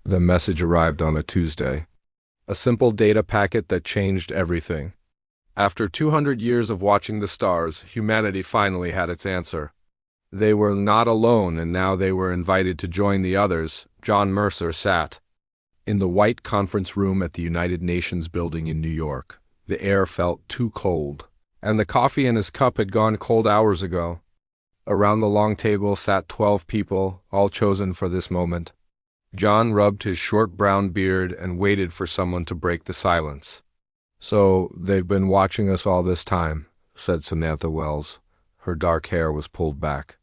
The message arrived on a Tuesday. A simple data packet that changed everything. After 200 years of watching the stars, humanity finally had its answer. They were not alone, and now they were invited to join the others. John Mercer sat in the white conference room at the United Nations building in New York. The air felt too cold, and the coffee in his cup had gone cold hours ago. Around the long table sat 12 people, all chosen for this moment. John rubbed his short brown beard and waited for someone to break the silence. "So, they've been watching us all this time," said Samantha Wells. Her dark hair was pulled back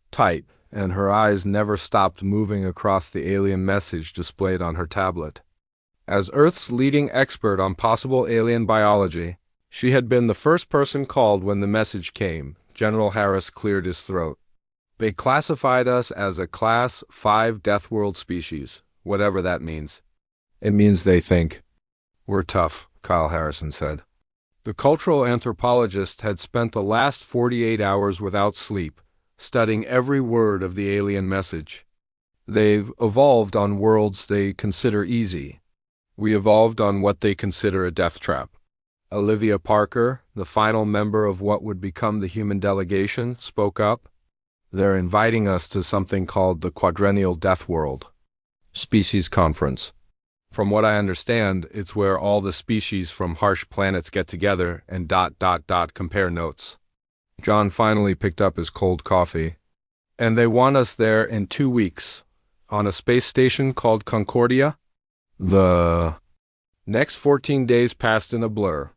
tight, and her eyes never stopped moving across the alien message displayed on her tablet. As Earth's leading expert on possible alien biology, she had been the first person called when the message came. General Harris cleared his throat. "They classified us as a Class 5 Deathworld species, whatever that means." "It means they think we're tough," Kyle Harrison said. The cultural anthropologist had spent the last 48 hours without sleep, studying every word of the alien message. "They've evolved on worlds they consider easy. We evolved on what they consider a death trap." Olivia Parker, the final member of what would become the human delegation, spoke up. "They're inviting us to something called the Quadrennial Deathworld Species Conference. From what I understand, it's where all the species from harsh planets get together and ... compare notes." John finally picked up his cold coffee. "And they want us there in 2 weeks, on a space station called Concordia?" The next 14 days passed in a blur.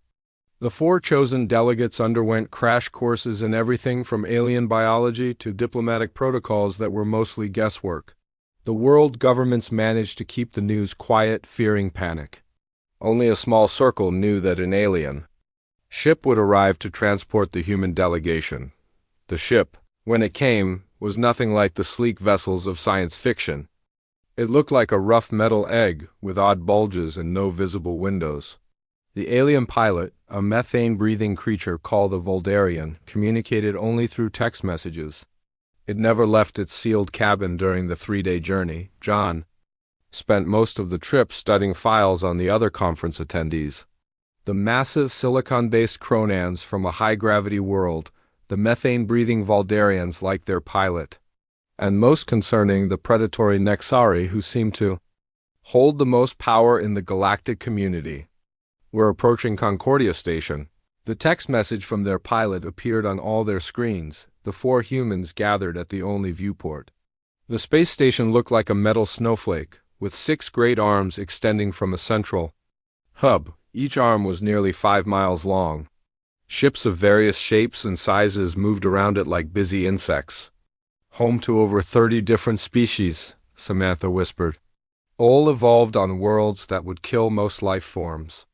The 4 chosen delegates underwent crash courses in everything from alien biology to diplomatic protocols that were mostly guesswork. The world governments managed to keep the news quiet, fearing panic. Only a small circle knew that an alien ship would arrive to transport the human delegation. The ship, when it came, was nothing like the sleek vessels of science fiction. It looked like a rough metal egg with odd bulges and no visible windows. The alien pilot, a methane-breathing creature called a Voldarian, communicated only through text messages. It never left its sealed cabin during the 3-day journey. John spent most of the trip studying files on the other conference attendees. The massive silicon-based Cronans from a high-gravity world, the methane-breathing Voldarians like their pilot, and most concerning, the predatory Nexari who seemed to hold the most power in the galactic community. "We're approaching Concordia Station." The text message from their pilot appeared on all their screens. The 4 humans gathered at the only viewport. The space station looked like a metal snowflake, with 6 great arms extending from a central hub. Each arm was nearly 5 miles long. Ships of various shapes and sizes moved around it like busy insects. "Home to over 30 different species," Samantha whispered. "All evolved on worlds that would kill most life forms."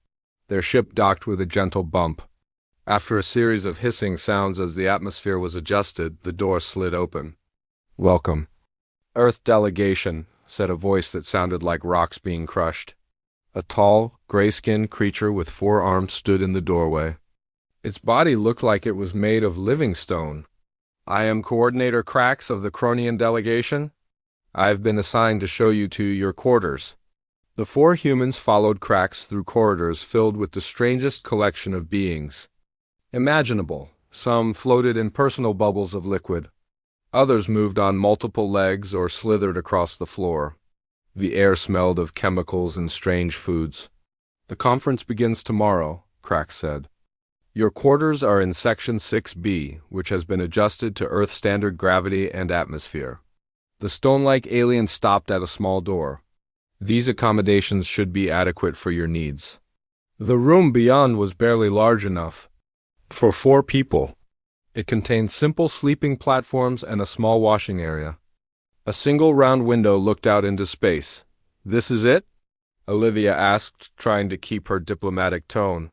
Their ship docked with a gentle bump. After a series of hissing sounds as the atmosphere was adjusted, the door slid open. "Welcome, Earth delegation," said a voice that sounded like rocks being crushed. A tall, gray-skinned creature with 4 arms stood in the doorway. Its body looked like it was made of living stone. "I am Coordinator Krax of the Cronian delegation. I have been assigned to show you to your quarters." The 4 humans followed Krax through corridors filled with the strangest collection of beings imaginable. Some floated in personal bubbles of liquid. Others moved on multiple legs or slithered across the floor. The air smelled of chemicals and strange foods. "The conference begins tomorrow," Krax said. "Your quarters are in Section 6B, which has been adjusted to Earth standard gravity and atmosphere." The stone-like alien stopped at a small door. "These accommodations should be adequate for your needs." The room beyond was barely large enough for 4 people. It contained simple sleeping platforms and a small washing area. A single round window looked out into space. "This is it?" Olivia asked, trying to keep her diplomatic tone.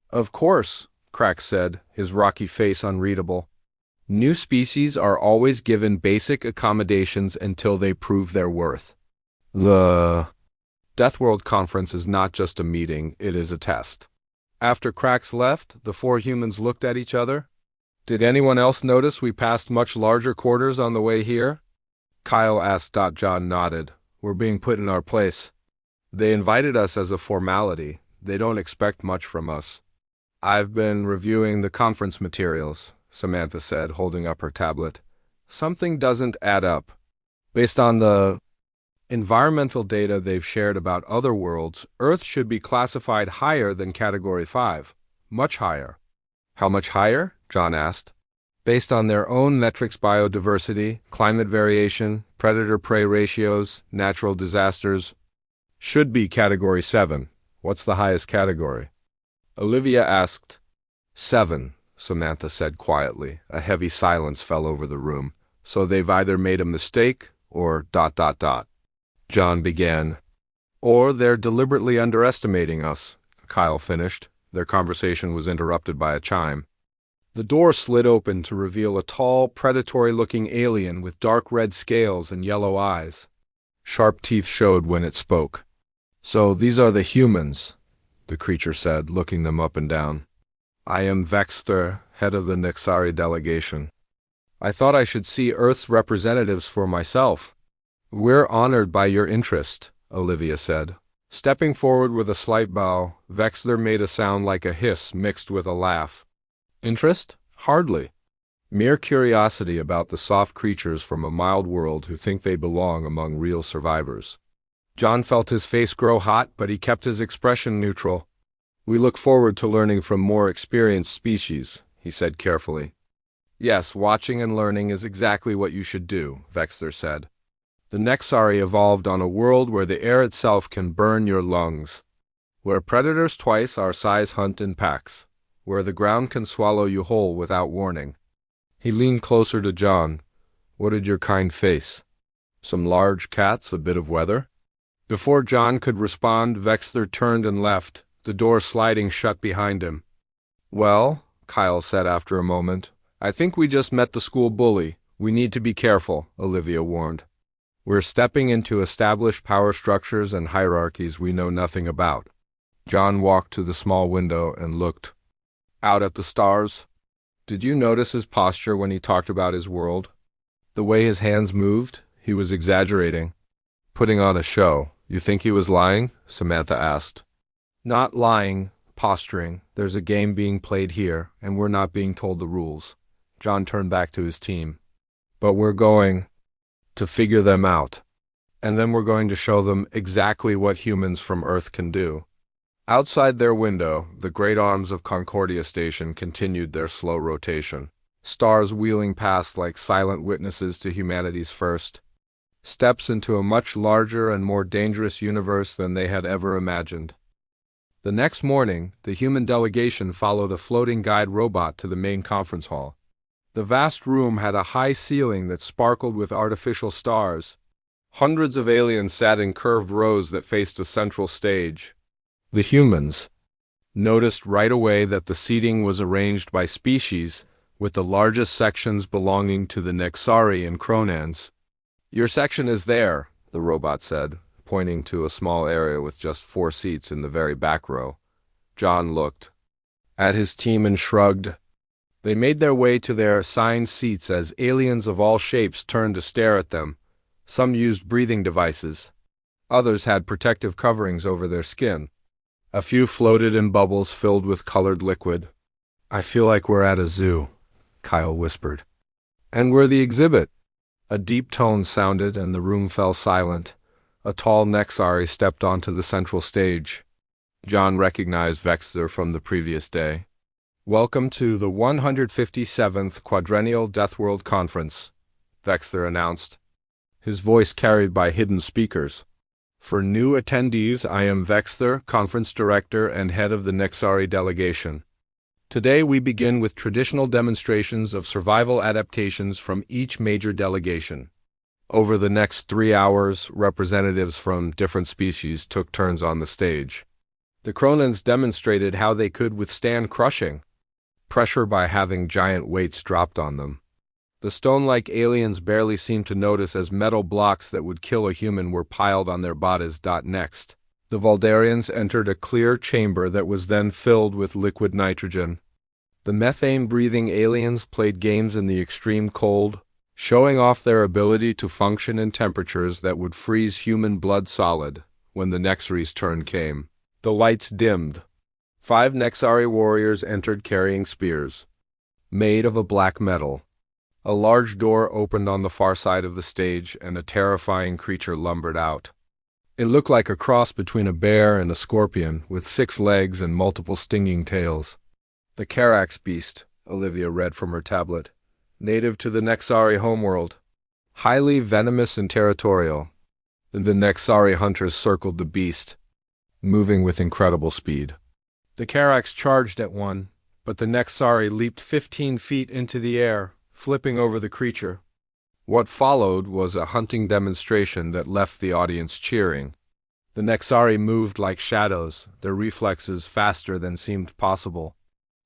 "Of course," Krax said, his rocky face unreadable. "New species are always given basic accommodations until they prove their worth. The Deathworld Conference is not just a meeting, it is a test." After Krax left, the 4 humans looked at each other. "Did anyone else notice we passed much larger quarters on the way here?" Kyle asked. John nodded. We're being put in our place. They invited us as a formality. They don't expect much from us. I've been reviewing the conference materials, Samantha said, holding up her tablet. Something doesn't add up. Based on the environmental data they've shared about other worlds, Earth should be classified higher than Category 5. Much higher. How much higher? John asked. Based on their own metrics: biodiversity, climate variation, predator-prey ratios, natural disasters. Should be Category 7. What's the highest category? Olivia asked. 7, Samantha said quietly. A heavy silence fell over the room. So they've either made a mistake or ... John began. Or they're deliberately underestimating us, Kyle finished. Their conversation was interrupted by a chime. The door slid open to reveal a tall, predatory-looking alien with dark red scales and yellow eyes. Sharp teeth showed when it spoke. So these are the humans, the creature said, looking them up and down. I am Vexter, head of the Nexari delegation. I thought I should see Earth's representatives for myself. We're honored by your interest, Olivia said. Stepping forward with a slight bow, Vexler made a sound like a hiss mixed with a laugh. Interest? Hardly. Mere curiosity about the soft creatures from a mild world who think they belong among real survivors. John felt his face grow hot, but he kept his expression neutral. We look forward to learning from more experienced species, he said carefully. Yes, watching and learning is exactly what you should do, Vexler said. The Nexari evolved on a world where the air itself can burn your lungs, where predators twice our size hunt in packs, where the ground can swallow you whole without warning. He leaned closer to John. What did your kind face? Some large cats, a bit of weather? Before John could respond, Vexler turned and left, the door sliding shut behind him. Well, Kyle said after a moment, I think we just met the school bully. We need to be careful, Olivia warned. We're stepping into established power structures and hierarchies we know nothing about. John walked to the small window and looked out at the stars. Did you notice his posture when he talked about his world? The way his hands moved? He was exaggerating. Putting on a show. You think he was lying? Samantha asked. Not lying, posturing. There's a game being played here, and we're not being told the rules. John turned back to his team. But we're going to figure them out. And then we're going to show them exactly what humans from Earth can do. Outside their window, the great arms of Concordia Station continued their slow rotation, stars wheeling past like silent witnesses to humanity's first steps into a much larger and more dangerous universe than they had ever imagined. The next morning, the human delegation followed a floating guide robot to the main conference hall. The vast room had a high ceiling that sparkled with artificial stars. Hundreds of aliens sat in curved rows that faced a central stage. The humans noticed right away that the seating was arranged by species, with the largest sections belonging to the Nexari and Cronans. Your section is there, the robot said, pointing to a small area with just 4 seats in the very back row. John looked at his team and shrugged. They made their way to their assigned seats as aliens of all shapes turned to stare at them. Some used breathing devices. Others had protective coverings over their skin. A few floated in bubbles filled with colored liquid. I feel like we're at a zoo, Kyle whispered. And we're the exhibit. A deep tone sounded and the room fell silent. A tall Nexari stepped onto the central stage. John recognized Vexler from the previous day. Welcome to the 157th Quadrennial Deathworld Conference, Vexler announced, his voice carried by hidden speakers. For new attendees, I am Vexler, Conference Director and Head of the Nexari Delegation. Today we begin with traditional demonstrations of survival adaptations from each major delegation. Over the next 3 hours, representatives from different species took turns on the stage. The Cronans demonstrated how they could withstand crushing pressure by having giant weights dropped on them. The stone-like aliens barely seemed to notice as metal blocks that would kill a human were piled on their bodies. Next, the Voldarians entered a clear chamber that was then filled with liquid nitrogen. The methane-breathing aliens played games in the extreme cold, showing off their ability to function in temperatures that would freeze human blood solid when the Nexary's turn came. The lights dimmed. 5 Nexari warriors entered carrying spears, made of a black metal. A large door opened on the far side of the stage, and a terrifying creature lumbered out. It looked like a cross between a bear and a scorpion, with 6 legs and multiple stinging tails. The Carax beast, Olivia read from her tablet, native to the Nexari homeworld. Highly venomous and territorial. The Nexari hunters circled the beast, moving with incredible speed. The Carax charged at one, but the Nexari leaped 15 feet into the air, flipping over the creature. What followed was a hunting demonstration that left the audience cheering. The Nexari moved like shadows, their reflexes faster than seemed possible.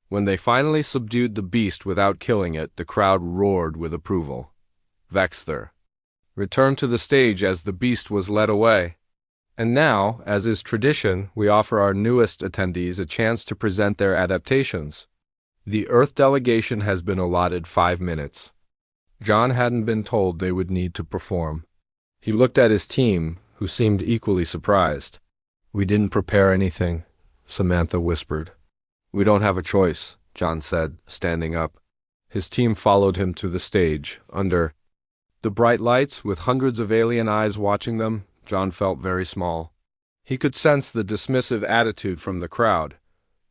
When they finally subdued the beast without killing it, the crowd roared with approval. Vexther returned to the stage as the beast was led away. And now, as is tradition, we offer our newest attendees a chance to present their adaptations. The Earth delegation has been allotted 5 minutes. John hadn't been told they would need to perform. He looked at his team, who seemed equally surprised. "We didn't prepare anything," Samantha whispered. "We don't have a choice," John said, standing up. His team followed him to the stage. Under the bright lights, with hundreds of alien eyes watching them, John felt very small. He could sense the dismissive attitude from the crowd.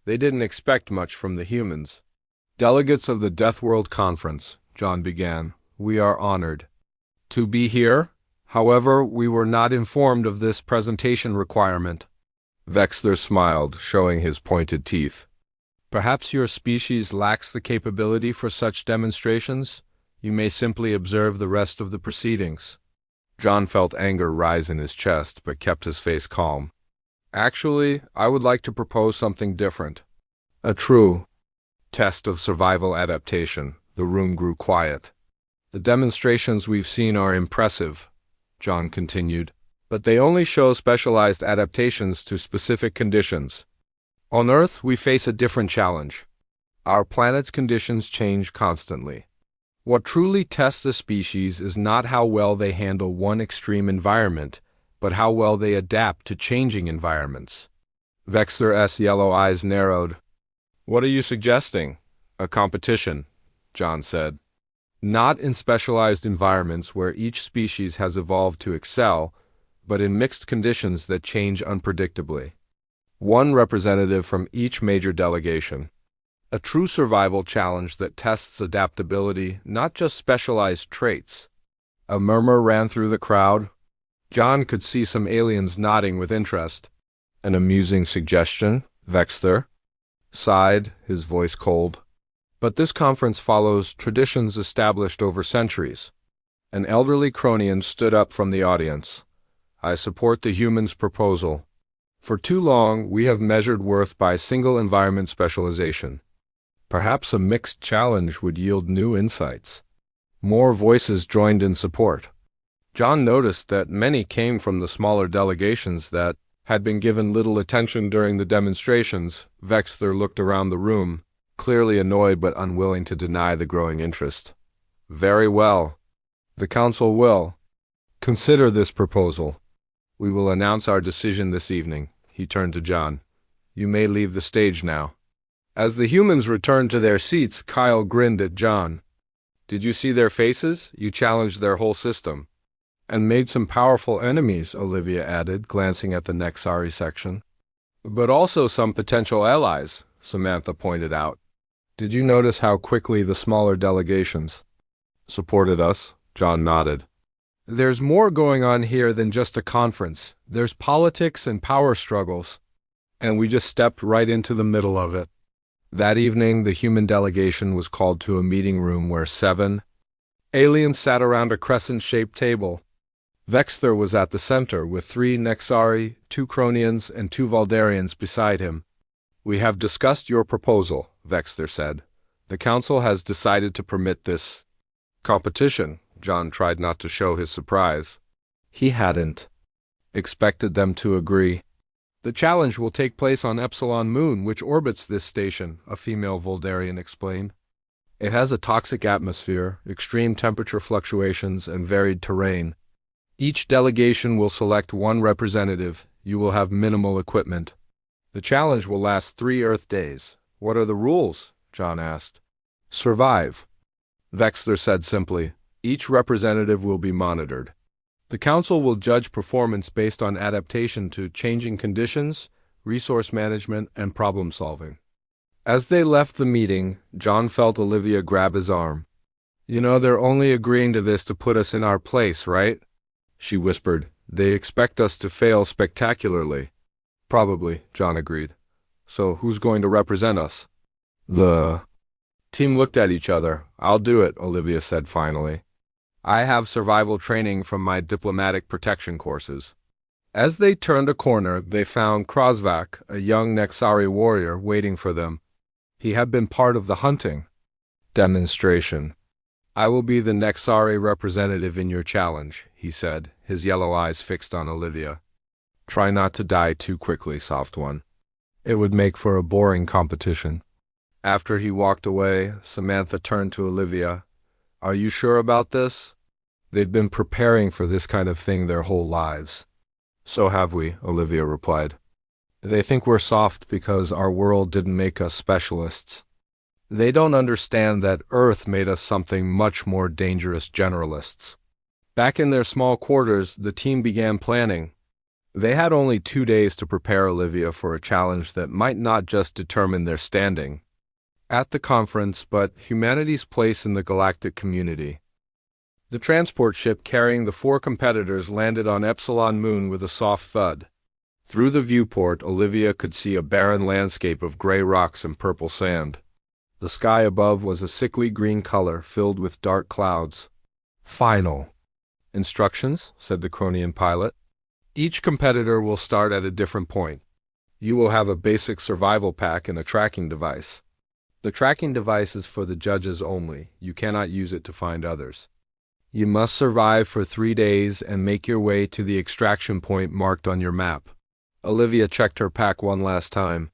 They didn't expect much from the humans. "Delegates of the Deathworld Conference," John began, "we are honored to be here. However, we were not informed of this presentation requirement." Vexler smiled, showing his pointed teeth. "Perhaps your species lacks the capability for such demonstrations. You may simply observe the rest of the proceedings." John felt anger rise in his chest, but kept his face calm. "Actually, I would like to propose something different. A true test of survival adaptation." The room grew quiet. "The demonstrations we've seen are impressive," John continued, "but they only show specialized adaptations to specific conditions. On Earth, we face a different challenge. Our planet's conditions change constantly. What truly tests a species is not how well they handle one extreme environment, but how well they adapt to changing environments." Vexler's yellow eyes narrowed. "What are you suggesting?" "A competition," John said. "Not in specialized environments where each species has evolved to excel, but in mixed conditions that change unpredictably. One representative from each major delegation. A true survival challenge that tests adaptability, not just specialized traits." A murmur ran through the crowd. John could see some aliens nodding with interest. "An amusing suggestion," Vexler sighed, his voice cold. "But this conference follows traditions established over centuries." An elderly Cronian stood up from the audience. "I support the humans' proposal. For too long, we have measured worth by single environment specialization. Perhaps a mixed challenge would yield new insights." More voices joined in support. John noticed that many came from the smaller delegations that had been given little attention during the demonstrations. Vexler looked around the room, clearly annoyed but unwilling to deny the growing interest. "Very well. The Council will consider this proposal. We will announce our decision this evening." He turned to John. "You may leave the stage now." As the humans returned to their seats, Kyle grinned at John. "Did you see their faces? You challenged their whole system." "And made some powerful enemies," Olivia added, glancing at the Nexari section. "But also some potential allies," Samantha pointed out. "Did you notice how quickly the smaller delegations supported us?" John nodded. "There's more going on here than just a conference. There's politics and power struggles. And we just stepped right into the middle of it." That evening, the human delegation was called to a meeting room where 7 aliens sat around a crescent-shaped table. Vexler was at the center, with 3 Nexari, 2 Cronians, and 2 Valdarians beside him. "We have discussed your proposal," Vexler said. "The Council has decided to permit this competition." John tried not to show his surprise. He hadn't expected them to agree. "The challenge will take place on Epsilon Moon, which orbits this station," a female Voldarian explained. It has a toxic atmosphere, extreme temperature fluctuations, and varied terrain. Each delegation will select one representative. You will have minimal equipment. The challenge will last 3 Earth days. What are the rules? John asked. Survive. Vexler said simply. Each representative will be monitored. The council will judge performance based on adaptation to changing conditions, resource management, and problem solving. As they left the meeting, John felt Olivia grab his arm. You know, they're only agreeing to this to put us in our place, right? She whispered. They expect us to fail spectacularly. Probably, John agreed. So who's going to represent us? The team looked at each other. I'll do it, Olivia said finally. I have survival training from my diplomatic protection courses. As they turned a corner, they found Krozvak, a young Nexari warrior, waiting for them. He had been part of the hunting demonstration. I will be the Nexari representative in your challenge, he said, his yellow eyes fixed on Olivia. Try not to die too quickly, soft one. It would make for a boring competition. After he walked away, Samantha turned to Olivia. Are you sure about this? They've been preparing for this kind of thing their whole lives. So have we, Olivia replied. They think we're soft because our world didn't make us specialists. They don't understand that Earth made us something much more dangerous generalists. Back in their small quarters, the team began planning. They had only 2 days to prepare Olivia for a challenge that might not just determine their standing at the conference, but humanity's place in the galactic community. The transport ship carrying the 4 competitors landed on Epsilon Moon with a soft thud. Through the viewport, Olivia could see a barren landscape of gray rocks and purple sand. The sky above was a sickly green color filled with dark clouds. Final instructions, said the Cronian pilot. Each competitor will start at a different point. You will have a basic survival pack and a tracking device. The tracking device is for the judges only. You cannot use it to find others. You must survive for 3 days and make your way to the extraction point marked on your map. Olivia checked her pack one last time.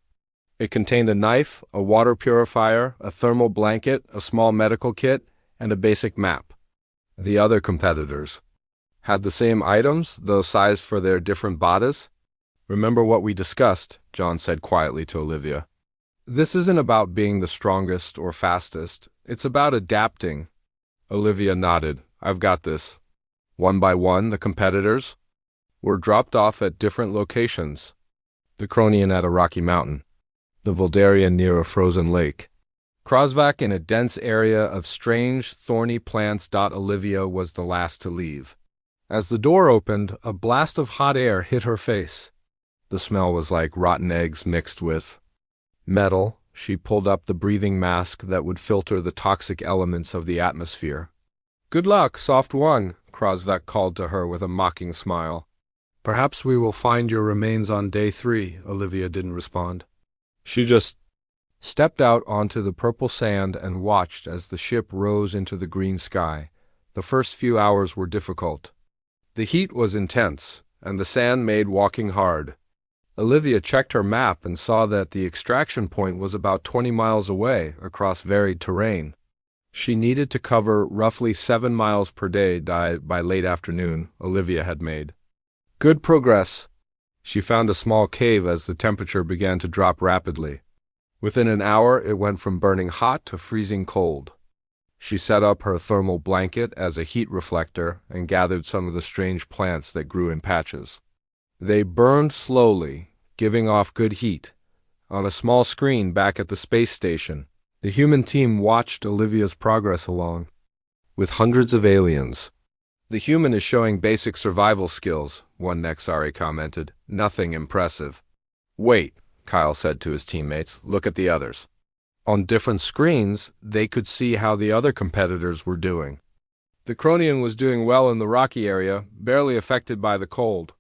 It contained a knife, a water purifier, a thermal blanket, a small medical kit, and a basic map. The other competitors had the same items, though sized for their different bodies. Remember what we discussed, John said quietly to Olivia. This isn't about being the strongest or fastest. It's about adapting. Olivia nodded. I've got this. One by one, the competitors were dropped off at different locations. The Cronian at a rocky mountain. The Voldarian near a frozen lake. Krozvak in a dense area of strange, thorny plants. Olivia was the last to leave. As the door opened, a blast of hot air hit her face. The smell was like rotten eggs mixed with metal. She pulled up the breathing mask that would filter the toxic elements of the atmosphere. Good luck, soft one, Krozvak called to her with a mocking smile. Perhaps we will find your remains on day 3, Olivia didn't respond. She just stepped out onto the purple sand and watched as the ship rose into the green sky. The first few hours were difficult. The heat was intense, and the sand made walking hard. Olivia checked her map and saw that the extraction point was about 20 miles away across varied terrain. She needed to cover roughly 7 miles per day by late afternoon, Olivia had made good progress. She found a small cave as the temperature began to drop rapidly. Within an hour, it went from burning hot to freezing cold. She set up her thermal blanket as a heat reflector and gathered some of the strange plants that grew in patches. They burned slowly, giving off good heat. On a small screen back at the space station, the human team watched Olivia's progress along. With hundreds of aliens. The human is showing basic survival skills, one Nexari commented. Nothing impressive. Wait, Kyle said to his teammates. Look at the others. On different screens, they could see how the other competitors were doing. The Cronian was doing well in the rocky area, barely affected by the cold.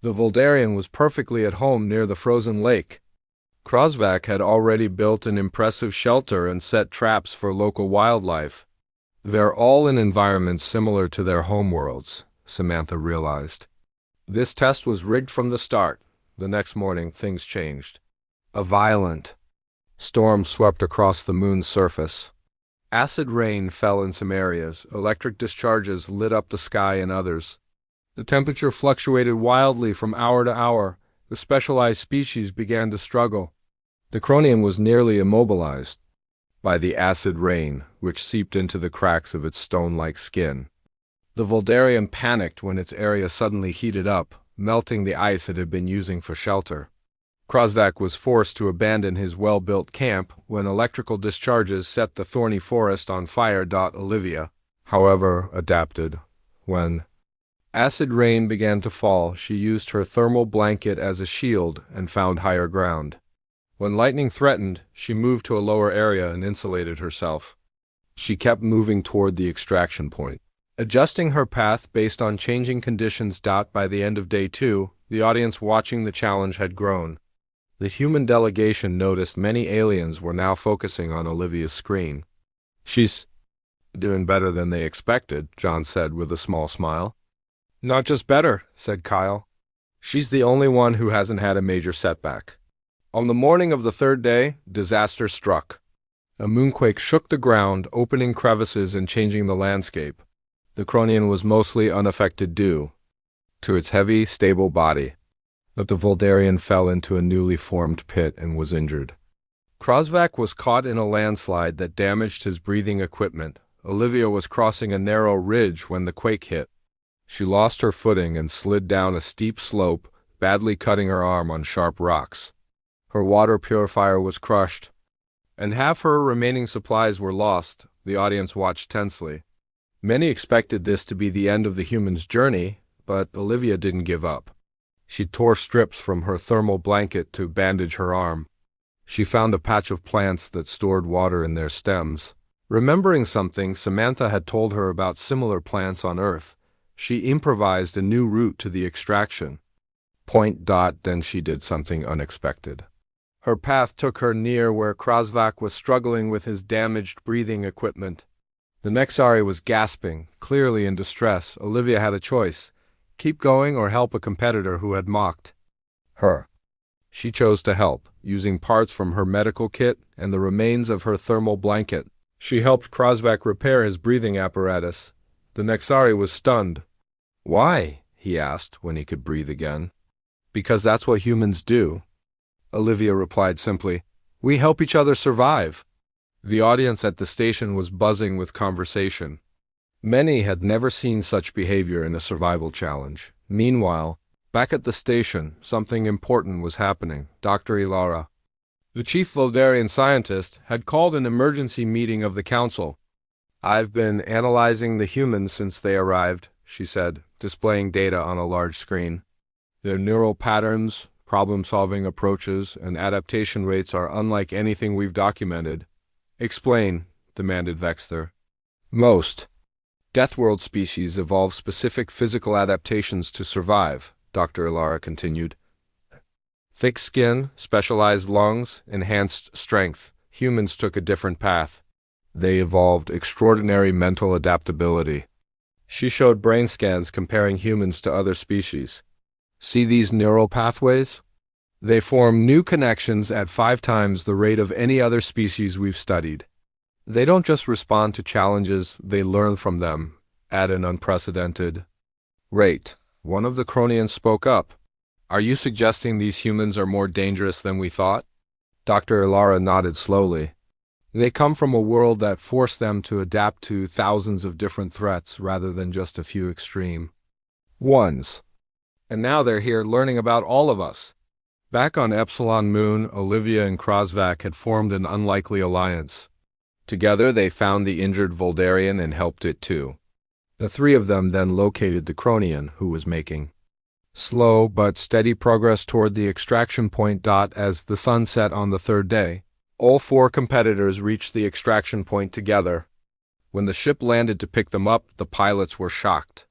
The Voldarian was perfectly at home near the frozen lake. Krozvak had already built an impressive shelter and set traps for local wildlife. They're all in environments similar to their homeworlds, Samantha realized. This test was rigged from the start. The next morning, things changed. A violent storm swept across the moon's surface. Acid rain fell in some areas, electric discharges lit up the sky in others. The temperature fluctuated wildly from hour to hour. The specialized species began to struggle. The Cronian was nearly immobilized by the acid rain, which seeped into the cracks of its stone-like skin. The Voldarian panicked when its area suddenly heated up, melting the ice it had been using for shelter. Krozvak was forced to abandon his well-built camp when electrical discharges set the thorny forest on fire. Olivia, however, adapted. When acid rain began to fall, she used her thermal blanket as a shield and found higher ground. When lightning threatened, she moved to a lower area and insulated herself. She kept moving toward the extraction point, adjusting her path based on changing conditions. By the end of day 2, the audience watching the challenge had grown. The human delegation noticed many aliens were now focusing on Olivia's screen. "She's doing better than they expected," John said with a small smile. "Not just better," said Kyle. "She's the only one who hasn't had a major setback." On the morning of the third day, disaster struck. A moonquake shook the ground, opening crevices and changing the landscape. The Cronian was mostly unaffected due to its heavy, stable body, but the Voldarian fell into a newly formed pit and was injured. Krozvak was caught in a landslide that damaged his breathing equipment. Olivia was crossing a narrow ridge when the quake hit. She lost her footing and slid down a steep slope, badly cutting her arm on sharp rocks. Her water purifier was crushed, and half her remaining supplies were lost. The audience watched tensely. Many expected this to be the end of the human's journey, but Olivia didn't give up. She tore strips from her thermal blanket to bandage her arm. She found a patch of plants that stored water in their stems. Remembering something Samantha had told her about similar plants on Earth, she improvised a new route to the extraction point. Then she did something unexpected. Her path took her near where Krozvak was struggling with his damaged breathing equipment. The Nexari was gasping, clearly in distress. Olivia had a choice: keep going or help a competitor who had mocked her. She chose to help, using parts from her medical kit and the remains of her thermal blanket. She helped Krozvak repair his breathing apparatus. The Nexari was stunned. "Why?" he asked when he could breathe again. "Because that's what humans do," Olivia replied simply. "We help each other survive." The audience at the station was buzzing with conversation. Many had never seen such behavior in a survival challenge. Meanwhile, back at the station, something important was happening. Dr. Ilara, the chief Voldarian scientist, had called an emergency meeting of the council. "I've been analyzing the humans since they arrived," she said, displaying data on a large screen. "Their neural patterns, problem-solving approaches, and adaptation rates are unlike anything we've documented." "Explain," demanded Vexter. "Most Deathworld species evolve specific physical adaptations to survive," Dr. Ilara continued. "Thick skin, specialized lungs, enhanced strength. Humans took a different path. They evolved extraordinary mental adaptability." She showed brain scans comparing humans to other species. "See these neural pathways? They form new connections at 5 times the rate of any other species we've studied. They don't just respond to challenges, they learn from them at an unprecedented rate." One of the Cronians spoke up. "Are you suggesting these humans are more dangerous than we thought?" Dr. Ilara nodded slowly. "They come from a world that forced them to adapt to thousands of different threats rather than just a few extreme ones. And now they're here learning about all of us." Back on Epsilon Moon, Olivia and Krozvak had formed an unlikely alliance. Together they found the injured Voldarian and helped it too. The 3 of them then located the Cronian, who was making slow but steady progress toward the extraction point. As the sun set on the third day, all 4 competitors reached the extraction point together. When the ship landed to pick them up, the pilots were shocked.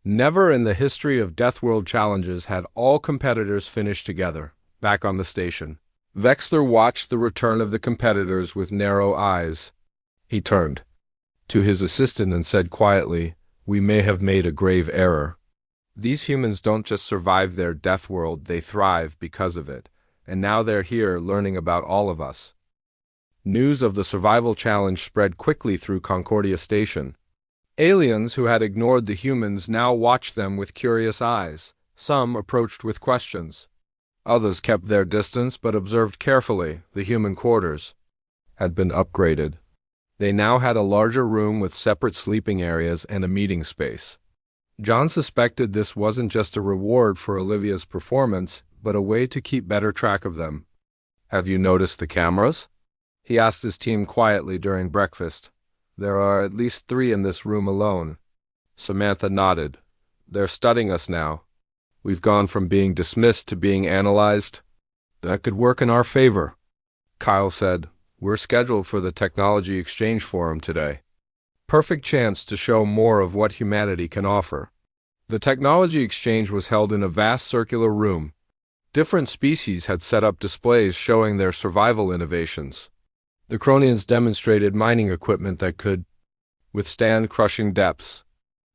Never in the history of Deathworld challenges had all competitors finished together. Back on the station, Vexler watched the return of the competitors with narrow eyes. He turned to his assistant and said quietly, "We may have made a grave error. These humans don't just survive their Deathworld, they thrive because of it. And now they're here learning about all of us." News of the survival challenge spread quickly through Concordia Station. Aliens who had ignored the humans now watched them with curious eyes. Some approached with questions. Others kept their distance but observed carefully. The human quarters had been upgraded. They now had a larger room with separate sleeping areas and a meeting space. John suspected this wasn't just a reward for Olivia's performance, but a way to keep better track of them. "Have you noticed the cameras?" he asked his team quietly during breakfast. "There are at least 3 in this room alone." Samantha nodded. "They're studying us now. We've gone from being dismissed to being analyzed. That could work in our favor." Kyle said, "We're scheduled for the Technology Exchange Forum today. Perfect chance to show more of what humanity can offer." The Technology Exchange was held in a vast circular room. Different species had set up displays showing their survival innovations. The Cronians demonstrated mining equipment that could withstand crushing depths.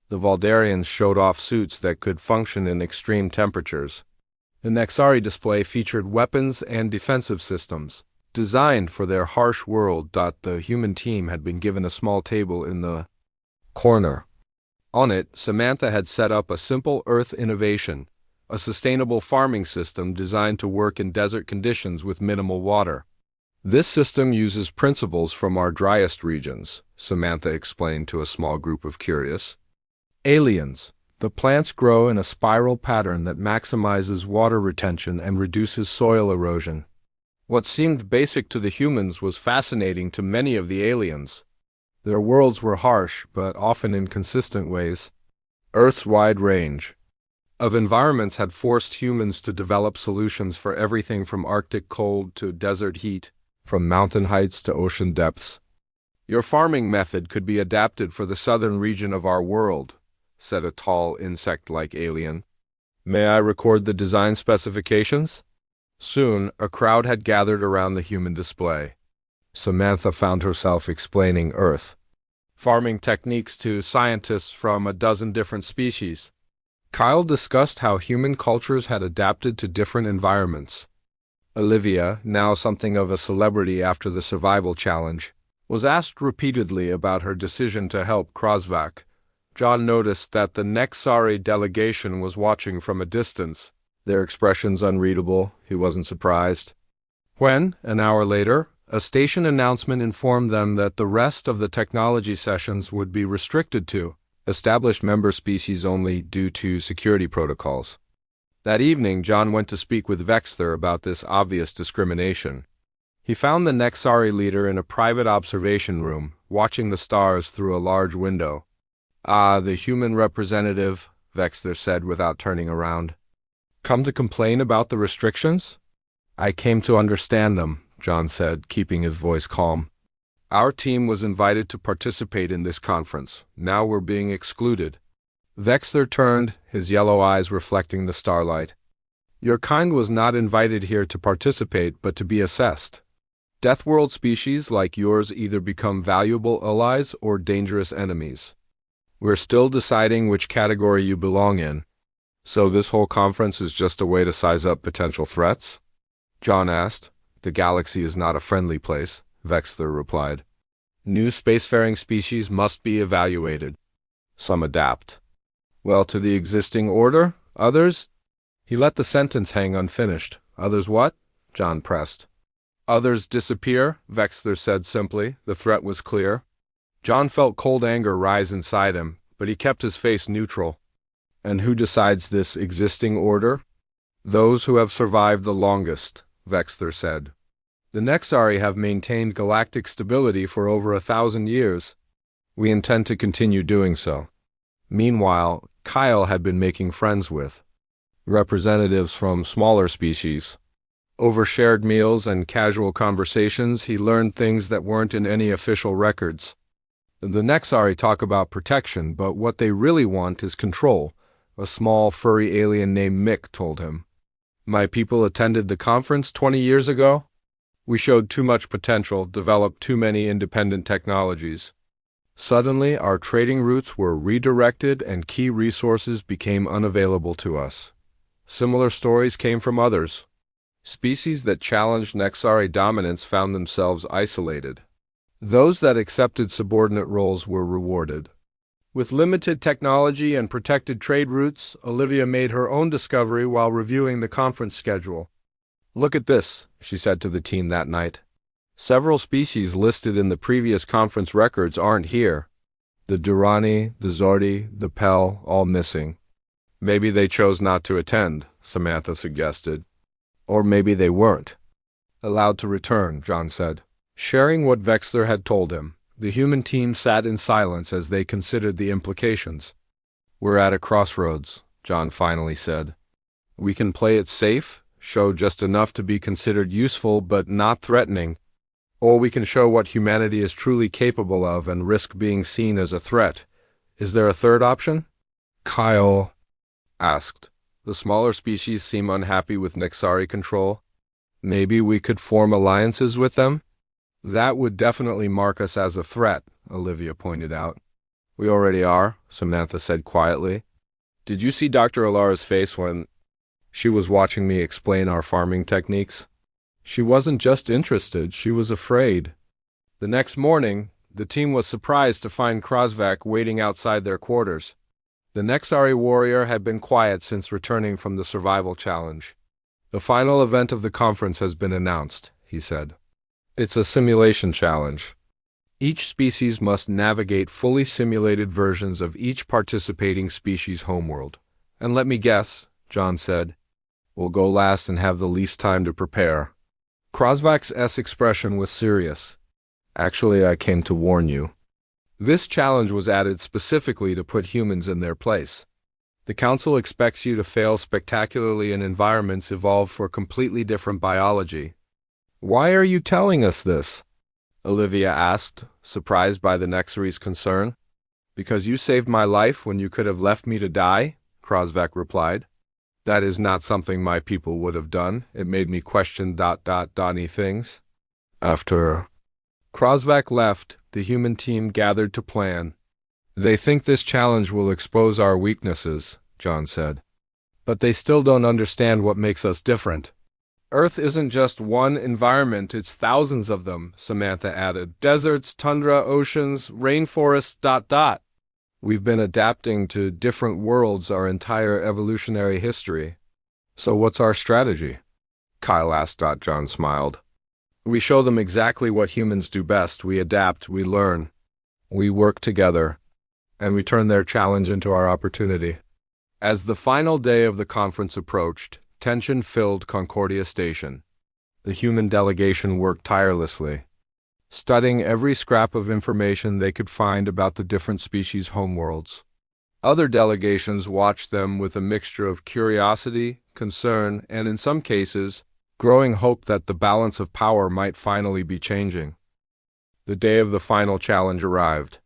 The Valdarians showed off suits that could function in extreme temperatures. The Nexari display featured weapons and defensive systems designed for their harsh world. The human team had been given a small table in the corner. On it, Samantha had set up a simple Earth innovation, a sustainable farming system designed to work in desert conditions with minimal water. "This system uses principles from our driest regions," Samantha explained to a small group of curious aliens. "The plants grow in a spiral pattern that maximizes water retention and reduces soil erosion." What seemed basic to the humans was fascinating to many of the aliens. Their worlds were harsh, but often in consistent ways. Earth's wide range of environments had forced humans to develop solutions for everything from Arctic cold to desert heat, from mountain heights to ocean depths. "Your farming method could be adapted for the southern region of our world," said a tall insect-like alien. "May I record the design specifications?" Soon, a crowd had gathered around the human display. Samantha found herself explaining Earth farming techniques to scientists from a dozen different species. Kyle discussed how human cultures had adapted to different environments. Olivia, now something of a celebrity after the survival challenge, was asked repeatedly about her decision to help Krosvak. John noticed that the Nexari delegation was watching from a distance, their expressions unreadable. He wasn't surprised. When, an hour later, a station announcement informed them that the rest of the technology sessions would be restricted to established member species only due to security protocols. That evening, John went to speak with Vexler about this obvious discrimination. He found the Nexari leader in a private observation room, watching the stars through a large window. "Ah, the human representative," Vexler said without turning around. "Come to complain about the restrictions?" "I came to understand them," John said, keeping his voice calm. "Our team was invited to participate in this conference. Now we're being excluded." Vexler turned, his yellow eyes reflecting the starlight. "Your kind was not invited here to participate, but to be assessed. Deathworld species like yours either become valuable allies or dangerous enemies. We're still deciding which category you belong in." "So this whole conference is just a way to size up potential threats?" John asked. "The galaxy is not a friendly place," Vexler replied. "New spacefaring species must be evaluated. Some adapt. Well, to the existing order, others—" He let the sentence hang unfinished. "Others what?" John pressed. "Others disappear," Vexler said simply. The threat was clear. John felt cold anger rise inside him, but he kept his face neutral. "And who decides this existing order?" "Those who have survived the longest," Vexler said. "The Nexari have maintained galactic stability for over 1,000 years. We intend to continue doing so." Meanwhile, Kyle had been making friends with representatives from smaller species. Over shared meals and casual conversations, he learned things that weren't in any official records. The Nexari talk about protection, but what they really want is control, a small, furry alien named Mick told him. "My people attended the conference 20 years ago. We showed too much potential, developed too many independent technologies. Suddenly, our trading routes were redirected and key resources became unavailable to us. Similar stories came from others. Species that challenged Nexari dominance found themselves isolated. Those that accepted subordinate roles were rewarded. With limited technology and protected trade routes, Olivia made her own discovery while reviewing the conference schedule. "Look at this," she said to the team that night. "Several species listed in the previous conference records aren't here. The Durrani, the Zordi, the Pell, all missing." "Maybe they chose not to attend," Samantha suggested. "Or maybe they weren't allowed to return," John said. Sharing what Vexler had told him, the human team sat in silence as they considered the implications. "We're at a crossroads," John finally said. "We can play it safe, show just enough to be considered useful but not threatening, or we can show what humanity is truly capable of and risk being seen as a threat. Is there a third option?" Kyle asked. "The smaller species seem unhappy with Nexari control. Maybe we could form alliances with them?" "That would definitely mark us as a threat," Olivia pointed out. "We already are," Samantha said quietly. "Did you see Dr. Alara's face when she was watching me explain our farming techniques? She wasn't just interested, she was afraid." The next morning, the team was surprised to find Krosvak waiting outside their quarters. The Nexari warrior had been quiet since returning from the survival challenge. "The final event of the conference has been announced," he said. "It's a simulation challenge. Each species must navigate fully simulated versions of each participating species' homeworld. And let me guess," John said, "we'll go last and have the least time to prepare." Krosvak's expression was serious. "Actually, I came to warn you. This challenge was added specifically to put humans in their place. The Council expects you to fail spectacularly in environments evolved for completely different biology." "Why are you telling us this?" Olivia asked, surprised by the Nexari's concern. "Because you saved my life when you could have left me to die," Krosvak replied. "That is not something my people would have done. It made me question ... Donnie things." After Krosvak left, the human team gathered to plan. "They think this challenge will expose our weaknesses," John said. "But they still don't understand what makes us different." "Earth isn't just one environment, it's thousands of them," Samantha added. "Deserts, tundra, oceans, rainforests ... We've been adapting to different worlds our entire evolutionary history. So what's our strategy?" Kyle asked. John smiled. "We show them exactly what humans do best. We adapt, we learn, we work together, and we turn their challenge into our opportunity." As the final day of the conference approached, tension filled Concordia Station. The human delegation worked tirelessly, studying every scrap of information they could find about the different species' homeworlds. Other delegations watched them with a mixture of curiosity, concern, and in some cases, growing hope that the balance of power might finally be changing. The day of the final challenge arrived.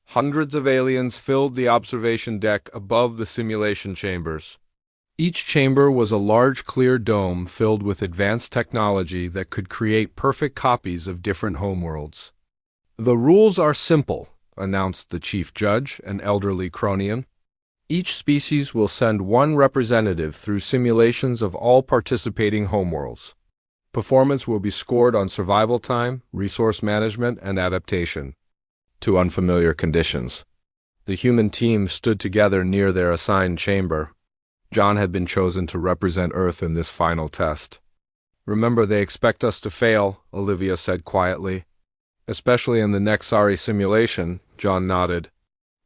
Hundreds of aliens filled the observation deck above the simulation chambers. Each chamber was a large clear dome filled with advanced technology that could create perfect copies of different homeworlds. "The rules are simple," announced the chief judge, an elderly Cronian. "Each species will send one representative through simulations of all participating homeworlds. Performance will be scored on survival time, resource management, and adaptation to unfamiliar conditions." The human team stood together near their assigned chamber. John had been chosen to represent Earth in this final test. "Remember, they expect us to fail," Olivia said quietly. "Especially in the Nexari simulation," John nodded.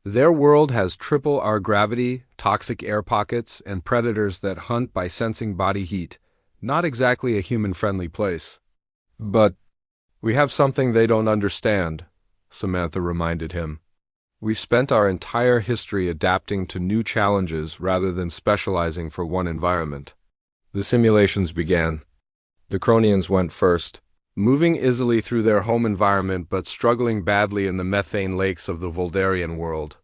"Their world has triple our gravity, toxic air pockets, and predators that hunt by sensing body heat. Not exactly a human-friendly place." "But we have something they don't understand," Samantha reminded him. "We've spent our entire history adapting to new challenges rather than specializing for one environment." The simulations began. The Cronians went first, moving easily through their home environment but struggling badly in the methane lakes of the Voldarian world.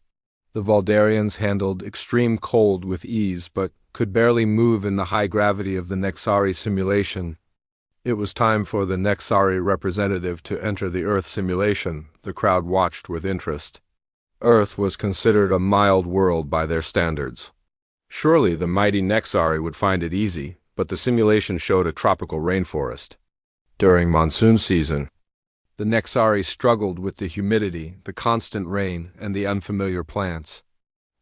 The Voldarians handled extreme cold with ease but could barely move in the high gravity of the Nexari simulation. It was time for the Nexari representative to enter the Earth simulation. The crowd watched with interest. Earth was considered a mild world by their standards. Surely the mighty Nexari would find it easy, but the simulation showed a tropical rainforest. During monsoon season, the Nexari struggled with the humidity, the constant rain, and the unfamiliar plants.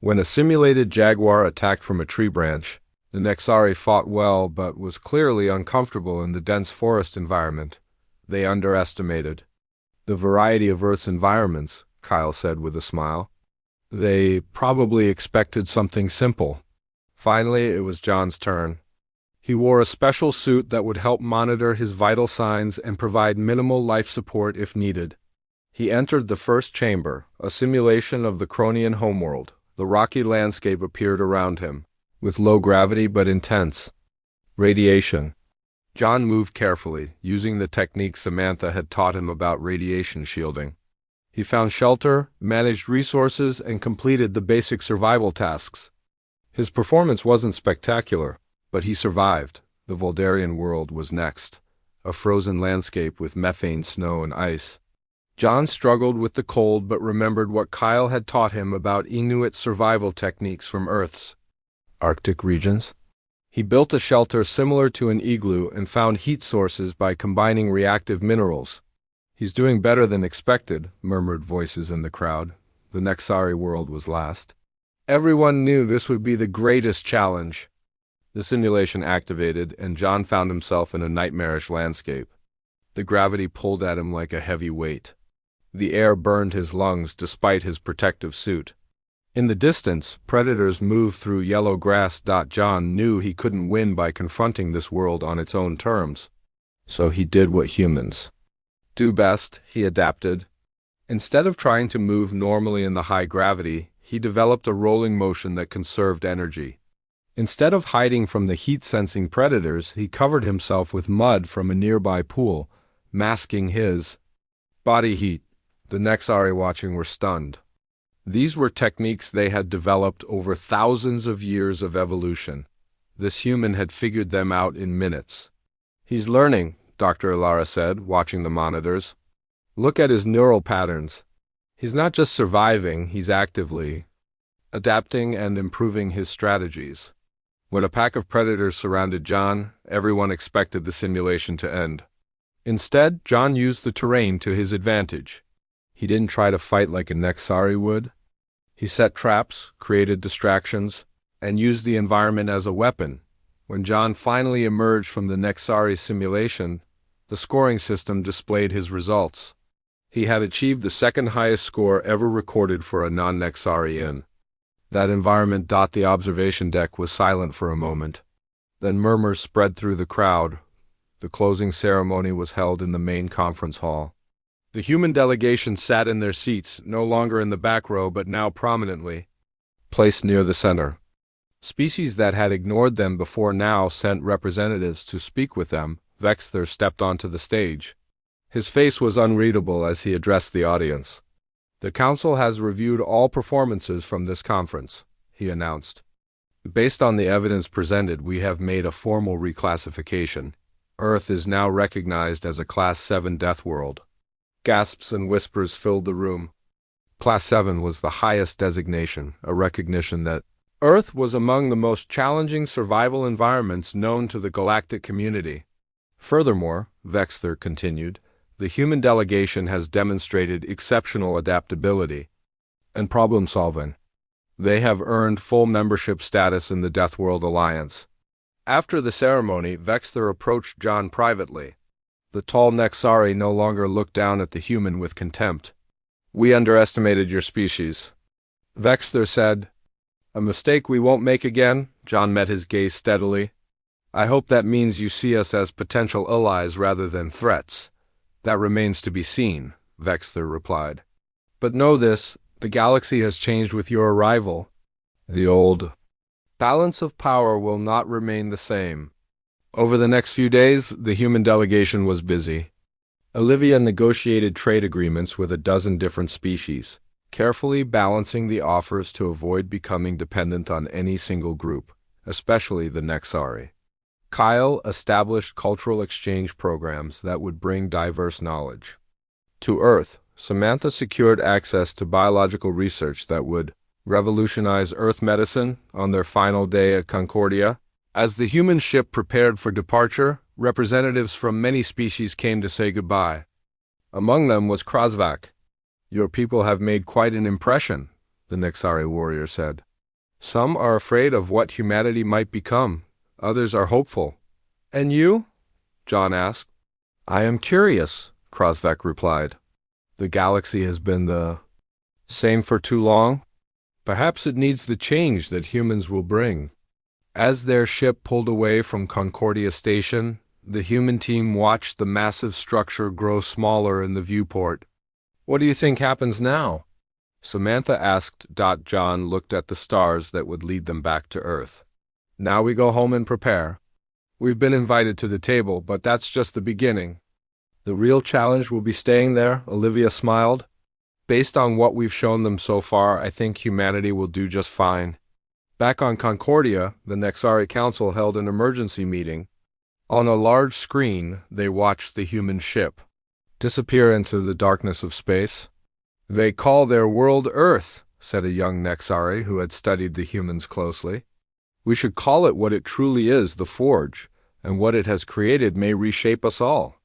When a simulated jaguar attacked from a tree branch, the Nexari fought well but was clearly uncomfortable in the dense forest environment. They underestimated the variety of Earth's environments, Kyle said with a smile. They probably expected something simple. Finally, it was John's turn. He wore a special suit that would help monitor his vital signs and provide minimal life support if needed. He entered the first chamber, a simulation of the Cronian homeworld. The rocky landscape appeared around him, with low gravity but intense radiation. John moved carefully, using the technique Samantha had taught him about radiation shielding. He found shelter, managed resources, and completed the basic survival tasks. His performance wasn't spectacular, but he survived. The Voldarian world was next, a frozen landscape with methane, snow, and ice. John struggled with the cold but remembered what Kyle had taught him about Inuit survival techniques from Earth's Arctic regions. He built a shelter similar to an igloo and found heat sources by combining reactive minerals. "He's doing better than expected," murmured voices in the crowd. The Nexari world was last. Everyone knew this would be the greatest challenge. The simulation activated, and John found himself in a nightmarish landscape. The gravity pulled at him like a heavy weight. The air burned his lungs despite his protective suit. In the distance, predators moved through yellow grass. John knew he couldn't win by confronting this world on its own terms. So he did what humans do best. He adapted. Instead of trying to move normally in the high gravity, he developed a rolling motion that conserved energy. Instead of hiding from the heat-sensing predators, he covered himself with mud from a nearby pool, masking his body heat. The Nexari watching were stunned. These were techniques they had developed over thousands of years of evolution. This human had figured them out in minutes. "He's learning," Dr. Ilara said, watching the monitors. "Look at his neural patterns. He's not just surviving, he's actively adapting and improving his strategies." When a pack of predators surrounded John, everyone expected the simulation to end. Instead, John used the terrain to his advantage. He didn't try to fight like a Nexari would. He set traps, created distractions, and used the environment as a weapon. When John finally emerged from the Nexari simulation, the scoring system displayed his results. He had achieved the second highest score ever recorded for a non-Nexarian. That environment. The observation deck was silent for a moment. Then murmurs spread through the crowd. The closing ceremony was held in the main conference hall. The human delegation sat in their seats, no longer in the back row but now prominently placed near the center. Species that had ignored them before now sent representatives to speak with them. Vexther stepped onto the stage. His face was unreadable as he addressed the audience. "The Council has reviewed all performances from this conference," he announced. "Based on the evidence presented, we have made a formal reclassification. Earth is now recognized as a Class 7 Deathworld." Gasps and whispers filled the room. Class 7 was the highest designation, a recognition that Earth was among the most challenging survival environments known to the galactic community. Furthermore, Vexther continued, the human delegation has demonstrated exceptional adaptability and problem-solving. They have earned full membership status in the Deathworld Alliance. After the ceremony, Vexther approached John privately. The tall Nexari no longer looked down at the human with contempt. "We underestimated your species," Vexther said. "A mistake we won't make again." John met his gaze steadily. "I hope that means you see us as potential allies rather than threats." "That remains to be seen," Vexther replied. "But know this, the galaxy has changed with your arrival. The old balance of power will not remain the same." Over the next few days, the human delegation was busy. Olivia negotiated trade agreements with a dozen different species, carefully balancing the offers to avoid becoming dependent on any single group, especially the Nexari. Kyle established cultural exchange programs that would bring diverse knowledge to Earth. Samantha secured access to biological research that would revolutionize Earth medicine. On their final day at Concordia, As the human ship prepared for departure, representatives from many species came to say goodbye. Among them was Krasvak. "Your people have made quite an impression," the Nexari warrior said. "Some are afraid of what humanity might become, others are hopeful." "And you?" John asked. "I am curious," Krasvak replied. "The galaxy has been the same for too long. Perhaps it needs the change that humans will bring." As their ship pulled away from Concordia Station, the human team watched the massive structure grow smaller in the viewport. "What do you think happens now?" Samantha asked. John looked at the stars that would lead them back to Earth. "Now we go home and prepare. We've been invited to the table, but that's just the beginning. The real challenge will be staying there," Olivia smiled. "Based on what we've shown them so far, I think humanity will do just fine." Back on Concordia, the Nexari Council held an emergency meeting. On a large screen, they watched the human ship disappear into the darkness of space. "They call their world Earth," said a young Nexari who had studied the humans closely. "We should call it what it truly is, the Forge, and what it has created may reshape us all."